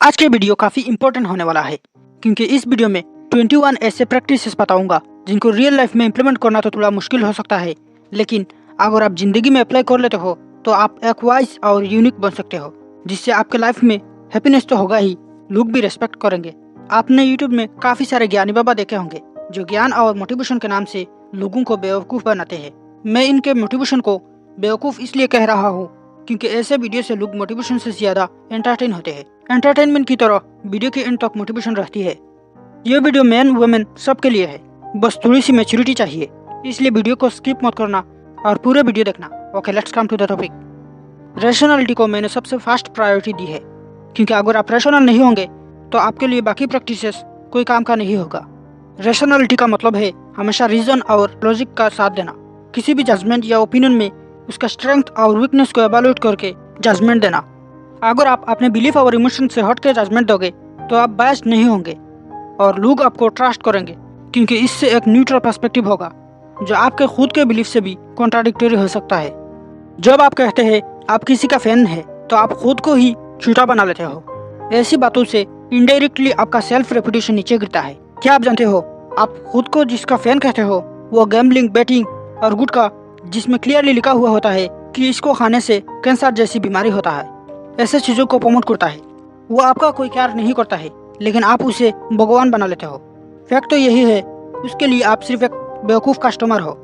आज के वीडियो काफ़ी इंपॉर्टेंट होने वाला है क्योंकि इस वीडियो में 21 ऐसे प्रैक्टिसेस बताऊंगा जिनको रियल लाइफ में इम्प्लीमेंट करना तो थोड़ा मुश्किल हो सकता है, लेकिन अगर आप जिंदगी में अप्लाई कर लेते हो तो आप एक वाइज और यूनिक बन सकते हो, जिससे आपके लाइफ में हैप्पीनेस तो होगा ही, लोग भी रेस्पेक्ट करेंगे। आपने यूट्यूब में काफ़ी सारे ज्ञानी बाबा देखे होंगे जो ज्ञान और मोटिवेशन के नाम से लोगों को बेवकूफ़ बनाते हैं। मैं इनके मोटिवेशन को बेवकूफ़ इसलिए कह रहा हूँ क्योंकि ऐसे वीडियो से लोग मोटिवेशन से ज्यादा एंटरटेन होते हैं। एंटरटेनमेंट की तरह वीडियो के एंड तक मोटिवेशन रहती है। ये वीडियो मैन वुमेन सबके लिए है, बस थोड़ी सी मैच्योरिटी चाहिए, इसलिए वीडियो को स्किप मत करना और पूरे वीडियो देखना। Okay, let's come to the topic. Rationality को मैंने सबसे फर्स्ट प्रायोरिटी दी है क्योंकि अगर आप रैशनल नहीं होंगे तो आपके लिए बाकी प्रैक्टिसेस कोई काम का नहीं होगा। रैशनैलिटी का मतलब है हमेशा रीजन और लॉजिक का साथ देना, किसी भी जजमेंट या ओपिनियन में उसका स्ट्रेंथ और वीकनेस को एवेलुएट करके जजमेंट देना। अगर आप अपने बिलीफ और इमोशन से हट के जजमेंट दोगे तो आप बायस्ड नहीं होंगे और लोग आपको ट्रस्ट करेंगे क्योंकि इससे एक न्यूट्रल पर्सपेक्टिव होगा जो आपके खुद के बिलीफ से भी कॉन्ट्राडिक्टरी हो सकता है। जब आप कहते हैं आप किसी का फैन है तो आप खुद को ही झूठा बना लेते हो। ऐसी बातों से इनडायरेक्टली आपका सेल्फ रेपुटेशन नीचे गिरता है। क्या आप जानते हो आप खुद को जिसका फैन कहते हो वो गैम्बलिंग, बैटिंग और गुटखा, जिसमें क्लियरली लिखा हुआ होता है कि इसको खाने से कैंसर जैसी बीमारी होता है, ऐसे चीज़ों को प्रमोट करता है। वो आपका कोई केयर नहीं करता है लेकिन आप उसे भगवान बना लेते हो। फैक्ट तो यही है, उसके लिए आप सिर्फ एक बेवकूफ़ कस्टमर हो,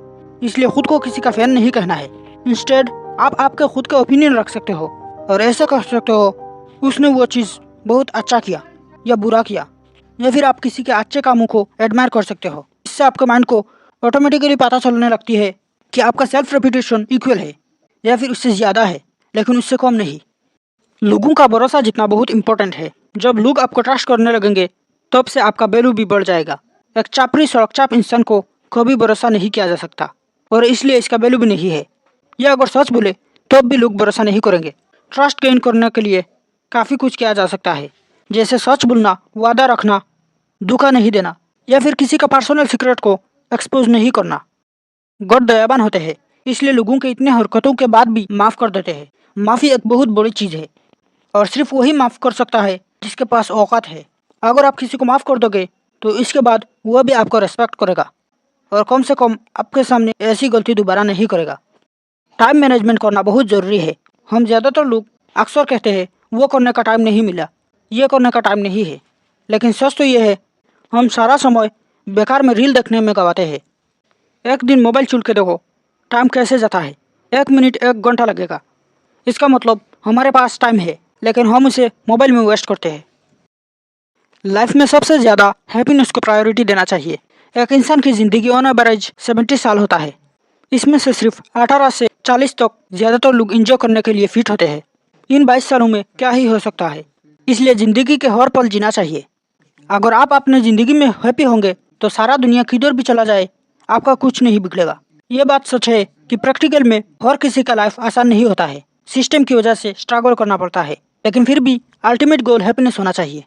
इसलिए खुद को किसी का फैन नहीं कहना है। इंस्टेड आप आपके खुद के ओपिनियन रख सकते हो और ऐसा कह सकते हो उसने वो चीज़ बहुत अच्छा किया या बुरा किया, या फिर आप किसी के अच्छे कामों को एडमायर कर सकते हो। इससे आपके माइंड को ऑटोमेटिकली पता चलने लगती है कि आपका सेल्फ रेपुटेशन इक्वल है या फिर उससे ज़्यादा है, लेकिन उससे कम नहीं। लोगों का भरोसा जितना बहुत इंपॉर्टेंट है, जब लोग आपको ट्रस्ट करने लगेंगे तब से आपका वैल्यू भी बढ़ जाएगा। एक चापरी सड़कचाप इंसान को कभी भरोसा नहीं किया जा सकता और इसलिए इसका वैल्यू भी नहीं है। यह अगर सच बोले तब भी लोग भरोसा नहीं करेंगे। ट्रस्ट गेन करने के लिए काफ़ी कुछ किया जा सकता है, जैसे सच बोलना, वादा रखना, धोखा नहीं देना या फिर किसी का पर्सनल सीक्रेट को एक्सपोज नहीं करना। गॉड दयावान होते हैं, इसलिए लोगों के इतने हरकतों के बाद भी माफ़ कर देते हैं। माफ़ी एक बहुत बड़ी चीज़ है और सिर्फ वही माफ़ कर सकता है जिसके पास औकात है। अगर आप किसी को माफ़ कर दोगे तो इसके बाद वह भी आपको रेस्पेक्ट करेगा और कम से कम आपके सामने ऐसी गलती दोबारा नहीं करेगा। टाइम मैनेजमेंट करना बहुत ज़रूरी है। हम ज़्यादातर लोग अक्सर कहते हैं वो करने का टाइम नहीं मिला, ये करने का टाइम नहीं है, लेकिन सच तो ये है हम सारा समय बेकार में रील देखने में गवाते हैं। एक दिन मोबाइल छूट के देखो टाइम कैसे जाता है, 1 मिनट 1 घंटा लगेगा। इसका मतलब हमारे पास टाइम है लेकिन हम उसे मोबाइल में वेस्ट करते हैं। लाइफ में सबसे ज़्यादा हैप्पीनेस को प्रायोरिटी देना चाहिए। एक इंसान की ज़िंदगी ऑन एवरेज 70 साल होता है, इसमें से सिर्फ 18 से 40 तक ज़्यादातर लोग एंजॉय करने के लिए फिट होते हैं। इन 22 सालों में क्या ही हो सकता है, इसलिए ज़िंदगी के हर पल जीना चाहिए। अगर आप अपने ज़िंदगी में हैप्पी होंगे तो सारा दुनिया किधर भी चला जाए आपका कुछ नहीं बिगड़ेगा। ये बात सच है कि प्रैक्टिकल में हर किसी का लाइफ आसान नहीं होता है, सिस्टम की वजह से स्ट्रगल करना पड़ता है, लेकिन फिर भी अल्टीमेट गोल हैप्पीनेस होना चाहिए।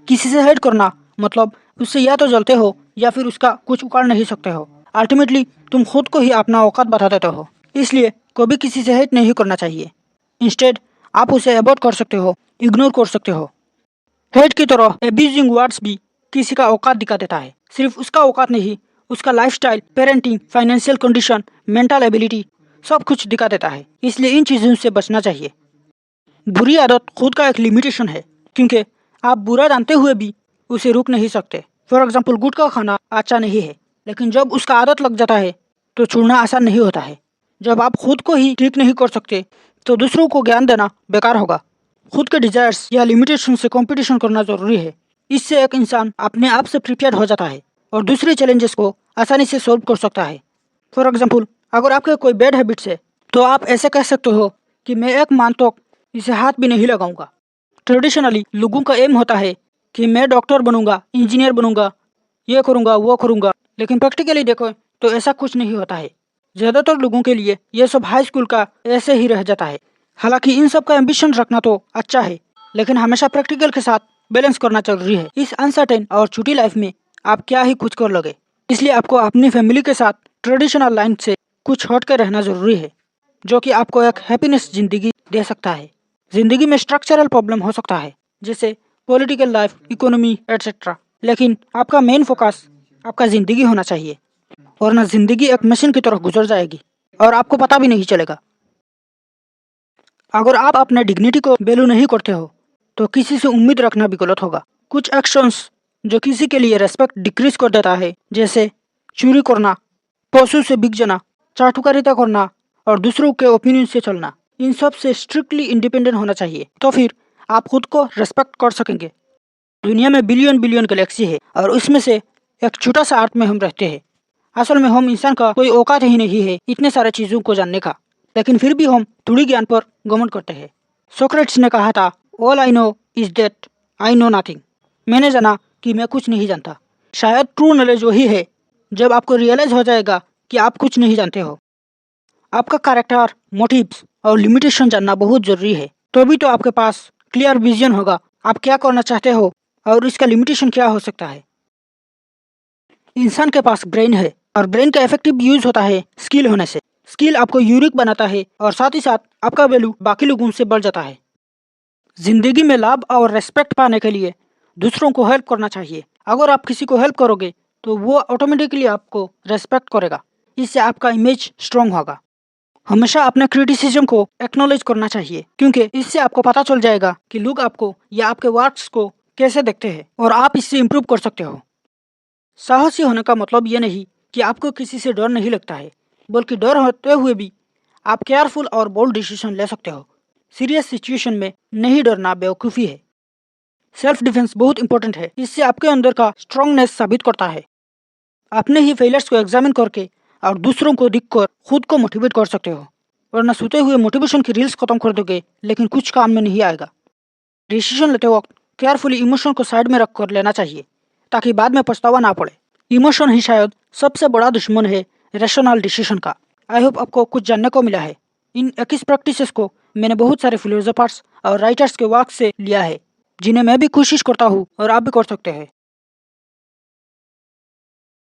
किसी से हेट करना मतलब उससे या तो जलते हो या फिर उसका कुछ उखाड़ नहीं सकते हो। अल्टीमेटली तुम खुद को ही अपना औकात बता देते हो, इसलिए कभी किसी से हेट नहीं करना चाहिए। इंस्टेड आप उसे अवॉइड कर सकते हो, इग्नोर कर सकते हो। हेट की तरह एब्यूजिंग वर्ड्स भी किसी का औकात दिखा देता है। सिर्फ उसका औकात नहीं, उसका lifestyle, parenting, financial condition, mental ability सब कुछ दिखा देता है, इसलिए इन चीज़ों से बचना चाहिए। बुरी आदत खुद का एक लिमिटेशन है क्योंकि आप बुरा जानते हुए भी उसे रोक नहीं सकते। फॉर एग्जाम्पल, गुटखा खाना अच्छा नहीं है, लेकिन जब उसका आदत लग जाता है तो छोड़ना आसान नहीं होता है। जब आप खुद को ही ठीक नहीं कर सकते तो दूसरों को ज्ञान देना बेकार होगा। खुद के डिजायर्स या लिमिटेशन से कंपटीशन करना जरूरी है। इससे एक इंसान अपने आप से प्रिपेयर हो जाता है और दूसरे चैलेंजेस को आसानी से सॉल्व कर सकता है। फॉर एग्जाम्पल, अगर आपके कोई बैड हैबिट्स है तो आप ऐसे कह सकते हो कि मैं 1 मंथ तक इसे हाथ भी नहीं लगाऊंगा। ट्रेडिशनली लोगों का एम होता है कि मैं डॉक्टर बनूंगा, इंजीनियर बनूंगा, ये करूंगा, वो करूंगा, लेकिन प्रैक्टिकली देखो तो ऐसा कुछ नहीं होता है। ज़्यादातर लोगों के लिए ये सब हाई स्कूल का ऐसे ही रह जाता है। हालांकि इन सब का एम्बिशन रखना तो अच्छा है, लेकिन हमेशा प्रैक्टिकल के साथ बैलेंस करना जरूरी है। इस अनसर्टेन और छोटी लाइफ में आप क्या ही कुछ कर लोगे, इसलिए आपको अपनी फैमिली के साथ ट्रेडिशनल लाइन से कुछ हट कर रहना जरूरी है, जो कि आपको एक हैप्पीनेस जिंदगी दे सकता है। जिंदगी में स्ट्रक्चरल प्रॉब्लम हो सकता है, जैसे पॉलिटिकल लाइफ, इकोनॉमी एटसेट्रा, लेकिन आपका मेन फोकस आपका जिंदगी होना चाहिए, वरना जिंदगी एक मशीन की तरह गुजर जाएगी और आपको पता भी नहीं चलेगा। अगर आप अपने डिग्निटी को वैल्यू नहीं करते हो तो किसी से उम्मीद रखना भी गलत होगा। कुछ एक्शंस जो किसी के लिए रेस्पेक्ट डिक्रीज कर देता है, जैसे चोरी करना, पशु से बिक जाना, चाटुकारिता करना और दूसरों के ओपिनियन से चलना, इन सब से स्ट्रिक्टली इंडिपेंडेंट होना चाहिए, तो फिर आप खुद को रेस्पेक्ट कर सकेंगे। दुनिया में बिलियन बिलियन गैलेक्सी है और उसमें से एक छोटा सा अर्थ में हम रहते हैं। असल में हम इंसान का कोई औकात ही नहीं है इतने सारे चीजों को जानने का, लेकिन फिर भी हम थोड़ी ज्ञान पर घमंड करते हैं। सोक्रेटिस ने कहा था, all I know is that I know nothing. मैंने जाना कि मैं कुछ नहीं जानता। शायद ट्रू नॉलेज वही है जब आपको रियलाइज हो जाएगा कि आप कुछ नहीं जानते हो। आपका कैरेक्टर, मोटिव्स और लिमिटेशन जानना बहुत जरूरी है, तभी तो आपके पास क्लियर विजन होगा आप क्या करना चाहते हो और इसका लिमिटेशन क्या हो सकता है। इंसान के पास ब्रेन है और ब्रेन का इफेक्टिव यूज होता है स्किल होने से। स्किल आपको यूनिक बनाता है और साथ ही साथ आपका वैल्यू बाकी लोगों से बढ़ जाता है। जिंदगी में लाभ और रेस्पेक्ट पाने के लिए दूसरों को हेल्प करना चाहिए। अगर आप किसी को हेल्प करोगे तो वो ऑटोमेटिकली आपको रेस्पेक्ट करेगा, इससे आपका इमेज स्ट्रांग होगा। हमेशा अपने क्रिटिसिज्म को एक्नॉलेज करना चाहिए, क्योंकि इससे आपको पता चल जाएगा कि लोग आपको या आपके वर्क्स को कैसे देखते हैं और आप इससे इम्प्रूव कर सकते हो। साहसी होने का मतलब ये नहीं कि आपको किसी से डर नहीं लगता है, बल्कि डर होते हुए भी आप केयरफुल और बोल्ड डिसीजन ले सकते हो। सीरियस सिचुएशन में नहीं डरना बेवकूफ़ी है। सेल्फ डिफेंस बहुत इंपॉर्टेंट है, इससे आपके अंदर का स्ट्रांगनेस साबित करता है। अपने ही फेलियर्स को एग्जामिन करके और दूसरों को दिखकर खुद को मोटिवेट कर सकते हो, वरना सोते हुए मोटिवेशन की रील्स खत्म कर दोगे लेकिन कुछ काम में नहीं आएगा। डिसीजन लेते वक्त केयरफुली इमोशन को साइड में रख कर लेना चाहिए, ताकि बाद में पछतावा ना पड़े। इमोशन ही शायद सबसे बड़ा दुश्मन है रैशनल डिसीजन का। आई होप आपको कुछ जानने को मिला है। इन 21 प्रैक्टिसेस को मैंने बहुत सारे फिलोसोफर्स और राइटर्स के वर्क से लिया है, जिन्हें मैं भी कोशिश करता हूँ और आप भी कर सकते हैं।